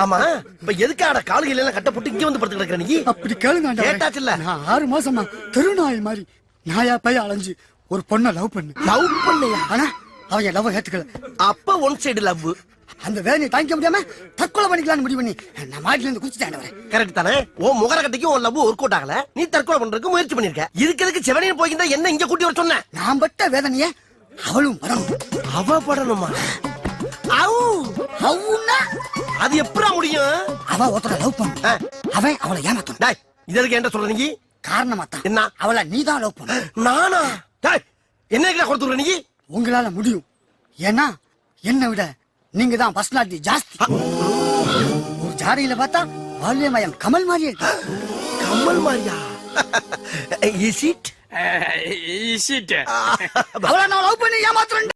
ஆமா இப்ப எதுக்காட கால்கள் எல்லாம் கட்ட போட்டு இங்க வந்து படுத்து கிடக்குற நீ? அப்படி கேளுங்க. கேட்டாச்சுல்ல, நான் 6 மாசமா தெருநாய் மாதிரி நாயா பைய அலைஞ்சு ஒரு பொண்ணை லவ் பண்ணியா? ஆனா அவங்க லவ் ஏத்துக்கல. அப்ப ஒன் சைடு லவ். அந்த வேலையை தாங்கிக்க முடியாம தற்கொலை பண்ணிக்கலாம்னு முடிவு பண்ணி நான் மாட்டில இருந்து குடிச்சிட்டேன். கரெக்ட் தானே? ஓ முகர கட்டிக்கு உன் லவ் ஒர்க் அவுட் ஆகல, நீ தற்கொலை பண்றதுக்கு முயற்சி பண்ணிருக்க. இதுக்கு செவனையும் போய்கிட்டா என்ன இங்க கூட்டி வர சொன்ன? நான் பட்ட வேதனைய அவளும் படணும். அவ படணுமா? அது எப்படா முடியும்? அவ ஒருத்தர லவ் பண்ண, அவன் அவளை ஏமாத்தணும். இதற்கு என்ன சொல்ற நீ? காரணமா தான் என்ன? அவளை நீதான் லவ் பண்ண. நானா? என்ன கொடுத்துற நீ? உங்களால முடியும். ஏன்னா என்னை விட நீங்க தான் பர்சனாலிட்டி ஜாஸ்தி. ஒரு ஜாடியில பார்த்தா வால்யமயம் கமல் மாதிரியே. கமல் மாதிரியா? Is it? அவளை நான் லவ் பண்ணி ஏமாத்துறேன்.